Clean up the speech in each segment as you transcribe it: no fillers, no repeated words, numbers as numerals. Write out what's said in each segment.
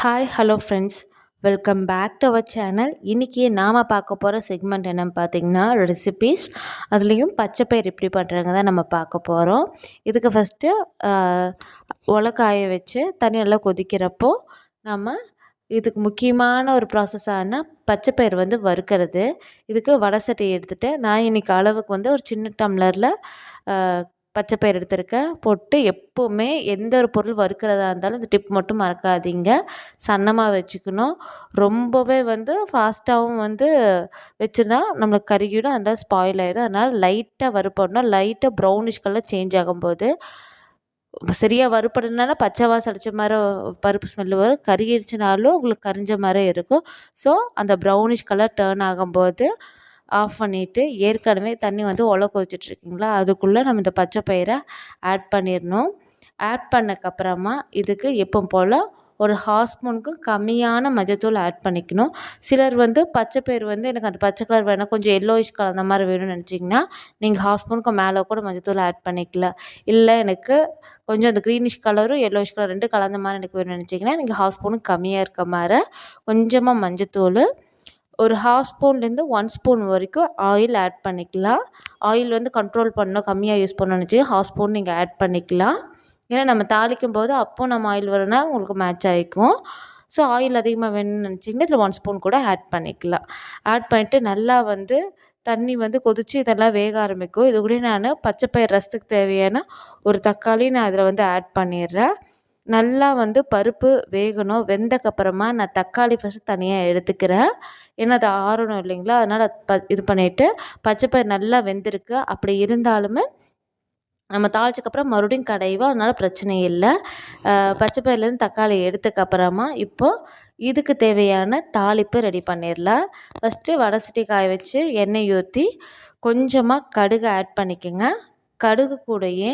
Hi hello friends, welcome back to our channel. இன்றைக்கி நாம் பார்க்க போகிற செக்மெண்ட் என்னென்னு பார்த்தீங்கன்னா ரெசிபீஸ். அதுலேயும் பச்சைப்பயிறு எப்படி பண்ணுறாங்க தான் நம்ம பார்க்க போகிறோம். இதுக்கு ஃபஸ்ட்டு உலக்காய வச்சு தண்ணி நல்லா கொதிக்கிறப்போ நம்ம இதுக்கு முக்கியமான ஒரு ப்ராசஸான பச்சைப்பயிறு வறுக்கிறது. இதுக்கு வடை சட்டி எடுத்துகிட்டு நான் இன்றைக்கி அளவுக்கு ஒரு சின்ன டம்ளரில் பச்சைப்பயிறு எடுத்திருக்கேன். போட்டு எப்போவுமே எந்த ஒரு பொருள் வறுக்கிறதா இருந்தாலும் இந்த டிப் மட்டும் மறக்காதீங்க. சன்னமாக வச்சுக்கணும். ரொம்பவே ஃபாஸ்ட்டாகவும் வச்சுருந்தா நம்மளுக்கு கருகிடும், அதனால் ஸ்பாயில் ஆகிடும். அதனால் லைட்டாக வறுப்படணும். லைட்டாக ப்ரௌனிஷ் கலர் சேஞ்ச் ஆகும்போது சரியாக வறுப்படனால பச்சை வாசம் அடித்த மாதிரி பருப்பு ஸ்மெல்லு வரும். கருகிடுச்சுனாலும் உங்களுக்கு கரிஞ்ச மாதிரி இருக்கும். ஸோ அந்த ப்ரௌனிஷ் கலர் டேர்ன் ஆகும்போது ஆஃப் பண்ணிவிட்டு ஏற்கனவே தண்ணி உலை கொதிச்சிட்ருக்கீங்களா, அதுக்குள்ளே நம்ம இந்த பச்சை பயிரை ஆட் பண்ணிடணும். ஆட் பண்ணக்கப்புறமா இதுக்கு எப்போ போல் ஒரு 1/2 ஸ்பூனுக்கு கம்மியான மஞ்சத்தூள் ஆட் பண்ணிக்கணும். சிலர் பச்சை பயிறு எனக்கு அந்த பச்சை கலர் வேணாம், கொஞ்சம் எல்லோயிஷ் கலர் அந்த மாதிரி வேணும்னு நினச்சிங்கன்னா நீங்கள் 1/2 ஸ்பூனுக்கு மேலே கூட மஞ்சத்தூள் ஆட் பண்ணிக்கலாம். இல்லை எனக்கு கொஞ்சம் அந்த க்ரீனிஷ் கலரும் எல்லோயிஷ் கலர் 2 கலந்த மாதிரி எனக்கு வேணும்னு நினச்சிங்கன்னா நீங்கள் 1/2 ஸ்பூனுக்கு கம்மியாக இருக்க மாதிரி கொஞ்சமாக மஞ்சத்தூள், ஒரு 1/2 ஸ்பூன்லேருந்து 1 ஸ்பூன் வரைக்கும் ஆயில் ஆட் பண்ணிக்கலாம். ஆயில் கண்ட்ரோல் பண்ணணும், கம்மியாக யூஸ் பண்ணணும்னு நினச்சி 1/2 ஸ்பூன் நீங்கள் ஆட் பண்ணிக்கலாம். ஏன்னா நம்ம தாளிக்கும் போது அப்போ நம்ம ஆயில் வரும்னா உங்களுக்கு மேட்ச் ஆகிக்கும். ஸோ ஆயில் அதிகமாக வேணும்னு நினச்சிங்கன்னா இதில் 1 ஸ்பூன் கூட ஆட் பண்ணிக்கலாம். ஆட் பண்ணிவிட்டு நல்லா தண்ணி கொதித்து இதெல்லாம் வேக ஆரம்பிக்கும். இது கூட நான் பச்சைப்பயிறு ரசத்துக்கு தேவையான ஒரு தக்காளி நான் இதில் ஆட் பண்ணிடுறேன். நல்லா பருப்பு வேகணும். வெந்தக்கப்புறமா நான் தக்காளி ஃபஸ்ட்டு தனியாக எடுத்துக்கிறேன். ஏன்னா அது ஆறணும் இல்லைங்களா, அதனால் இது பண்ணிவிட்டு பச்சைப்பயிறு நல்லா வெந்திருக்கு. அப்படி இருந்தாலுமே நம்ம தாளிச்சக்கப்புறம் மறுபடியும் கடைவோம், அதனால் பிரச்சனை இல்லை. பச்சைப்பயிறுலேருந்து தக்காளி எடுத்தக்கப்புறமா இப்போது இதுக்கு தேவையான தாளிப்பு ரெடி பண்ணிடலாம். ஃபஸ்ட்டு வடை சட்டி காய வச்சு எண்ணெய் ஊற்றி கொஞ்சமாக கடுகு ஆட் பண்ணிக்கோங்க. கடுகு கூடயே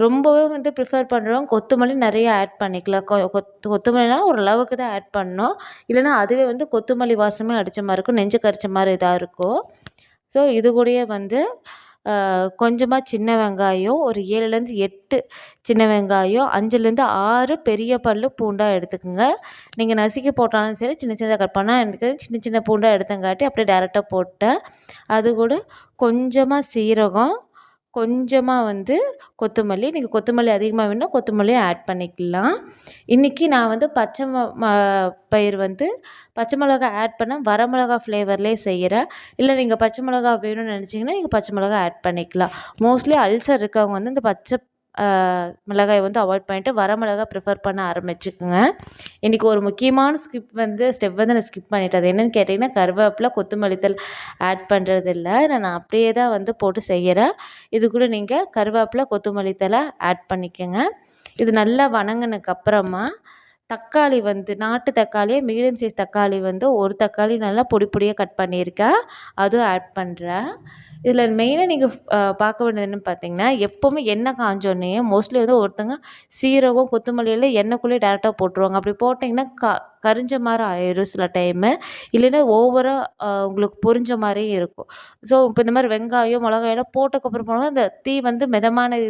ரொம்பவே ப்ரிஃபர் பண்ணுறவங்க கொத்தமல்லி நிறைய ஆட் பண்ணிக்கலாம். கொத்தமல்லினா ஓரளவுக்கு தான் ஆட் பண்ணணும். இல்லைனா அதுவே கொத்தமல்லி வாசமே அடித்த மாதிரி இருக்கும், நெஞ்சு கரிச்ச மாதிரி இதாக இருக்கும். ஸோ இது கூடயே கொஞ்சமாக சின்ன வெங்காயம், ஒரு 7லேருந்து 8 சின்ன வெங்காயம், 5லேருந்து 6 பெரிய பல் பூண்டாக எடுத்துக்கோங்க. நீங்கள் நசுக்கி போட்டாலும் சரி, சின்ன சின்னதாக கட் பண்ணால் எனக்கு சின்ன சின்ன பூண்டாக எடுத்தங்காட்டி அப்படியே டேரெக்டாக போட்டேன். அது கூட கொஞ்சமாக சீரகம், கொஞ்சமாக கொத்தமல்லி, நீங்கள் கொத்தமல்லி அதிகமாக வேணும்னா கொத்தமல்லியும் ஆட் பண்ணிக்கலாம். இன்றைக்கி நான் பச்சை பயிறு பச்சை மிளகா ஆட் பண்ண வரமிளகா ஃப்ளேவர்லேயே செய்கிறேன். இல்லை நீங்கள் பச்சை மிளகா வேணும்னு நினச்சிங்கன்னா நீங்கள் பச்சை மிளகா ஆட் பண்ணிக்கலாம். மோஸ்ட்லி அல்சர் இருக்கவங்க இந்த பச்சை மிளகாய் அவாய்ட் பண்ணிவிட்டு வரமிளகா ப்ரிஃபர் பண்ண ஆரம்பிச்சுக்குங்க. இன்றைக்கி ஒரு முக்கியமான ஸ்டெப் நான் ஸ்கிப் பண்ணிட்டேன். அது என்னென்னு கேட்டிங்கன்னா கருவேப்பிலை, கொத்தமல்லி தழை ஆட் பண்ணுறது இல்லை. நான் அப்படியே தான் போட்டு செய்கிறேன். இது கூட நீங்கள் கருவேப்பிலை, கொத்தமல்லி தழை ஆட் பண்ணிக்கோங்க. இது நல்லா வணங்கினதுக்கப்புறமா தக்காளி நாட்டு தக்காளியே மீடியம் சைஸ் தக்காளி ஒரு தக்காளி நல்லா பொடி பொடியாக கட் பண்ணியிருக்கேன், அதுவும் ஆட் பண்ணுறேன். இதில் மெயினாக நீங்கள் பார்க்க வேண்டியது என்னென்னு பார்த்தீங்கன்னா, எப்போவுமே எண்ணெய் காஞ்சோடனே மோஸ்ட்லி ஒருத்தங்க சீரகம், கொத்தமல்லியில் எண்ணெய்க்குள்ளேயே டேரெக்டாக போட்டுருவாங்க. அப்படி போட்டிங்கன்னா கரிஞ்ச மாதிரி ஆயிடும் சில டைமு. இல்லைன்னா ஓவராக உங்களுக்கு பொரிஞ்ச மாதிரியும் இருக்கும். ஸோ இப்போ இந்த மாதிரி வெங்காயம், மிளகாயெல்லாம் போட்டதுக்கப்புறம் போனால் அந்த தீ மிதமான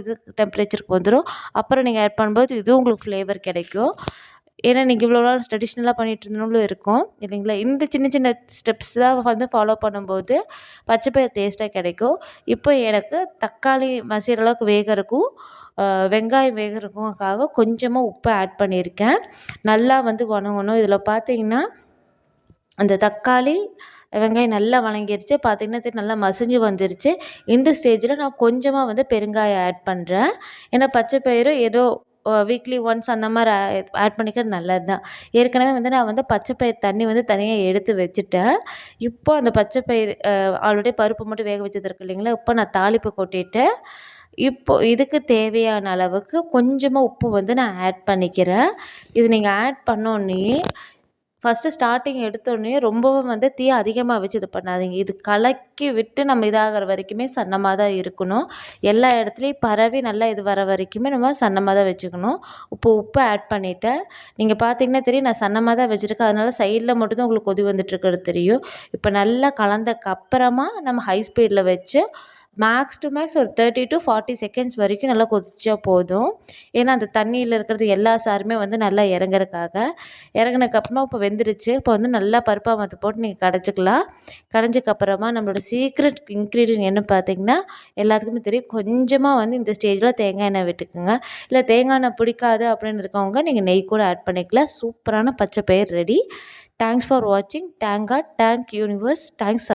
டெம்பரேச்சருக்கு வந்துடும். அப்புறம் நீங்கள் ஆட் பண்ணும்போது இதுவும் உங்களுக்கு ஃப்ளேவர் கிடைக்கும். ஏன்னா நீங்கள் இவ்வளோ நாள் ட்ரெடிஷ்னலாக பண்ணிகிட்டு இருந்தவங்களும் இருக்கும் இல்லைங்களா. இந்த சின்ன சின்ன ஸ்டெப்ஸ் தான் ஃபாலோ பண்ணும்போது பச்சைப்பயிறு டேஸ்ட்டாக கிடைக்கும். இப்போ எனக்கு தக்காளி மசிகிற அளவுக்கு வேகறதுக்கும் வெங்காயம் வேகறதுக்காக கொஞ்சமாக உப்பு ஆட் பண்ணியிருக்கேன். நல்லா வணங்கணும். இதில் பார்த்தீங்கன்னா அந்த தக்காளி வெங்காயம் நல்லா வணங்கிருச்சு. பார்த்திங்கன்னா நல்லா மசிஞ்சு வந்துருச்சு. இந்த ஸ்டேஜில் நான் கொஞ்சமாக பெருங்காயம் ஆட் பண்ணுறேன். ஏன்னா பச்சைப்பயிறு ஏதோ வீக்லி ஒன்ஸ் அந்த மாதிரி ஆட் பண்ணிக்கிறது நல்லது தான். ஏற்கனவே நான் பச்சைப்பயிறு தண்ணி தனியாக எடுத்து வச்சுட்டேன். இப்போ அந்த பச்சைப்பயிறு ஆல்ரெடி பருப்பு மட்டும் வேக வச்சது இருக்கு இல்லைங்களா, இப்போ நான் தாளிப்பு கொட்டிட்டு இப்போது இதுக்கு தேவையான அளவுக்கு கொஞ்சமாக உப்பு நான் ஆட் பண்ணிக்கிறேன். இது நீங்கள் ஆட் பண்ணோன்னே ஃபஸ்ட்டு ஸ்டார்டிங் எடுத்தோடனே ரொம்பவும் தீயை அதிகமாக வச்சு இது பண்ணாதீங்க. இது கலக்கி விட்டு நம்ம இதாகிற வரைக்குமே சன்னமாக தான் இருக்கணும். எல்லா இடத்துலையும் பரவி நல்லா இது வர வரைக்குமே நம்ம சன்னமாக தான் வச்சுக்கணும். உப்பு ஆட் பண்ணிவிட்டேன். நீங்கள் பார்த்தீங்கன்னா தெரியும், நான் சன்னமாக தான் வச்சுருக்கேன். அதனால் சைடில் மட்டும்தான் உங்களுக்கு கொதி வந்துட்டுருக்கிறது தெரியும். இப்போ நல்லா கலந்தக்கப்புறமா நம்ம ஹை ஸ்பீடில் வச்சு மேக்ஸ் டு மேக்ஸ் ஒரு 30 to 40 செகண்ட்ஸ் வரைக்கும் நல்லா கொதிச்சா போதும். ஏன்னா அந்த தண்ணியில் இருக்கிறது எல்லா சாருமே நல்லா இறங்குறதுக்காக. இறங்குனதுக்கப்புறமா இப்போ வெந்துருச்சு. இப்போ வந்து நல்லா பருப்பா மாற்ற போட்டு நீங்கள் கடைச்சிக்கலாம். கடைஞ்சக்கப்புறமா நம்மளோட சீக்ரெட் இன்க்ரீடியன்ட் என்ன பார்த்தீங்கன்னா, எல்லாத்துக்குமே தெரியும். கொஞ்சமாக வந்து இந்த ஸ்டேஜில் தேங்காய் எண்ணெய் விட்டுக்குங்க. இல்லை தேங்காய் எண்ணெய் பிடிக்காது அப்படின்னு இருக்கவங்க நீங்கள் நெய் கூட ஆட் பண்ணிக்கலாம். சூப்பரான பச்சை பயிர் ரெடி. தேங்க்ஸ் ஃபார் வாட்சிங். Thank God, thank universe, thanks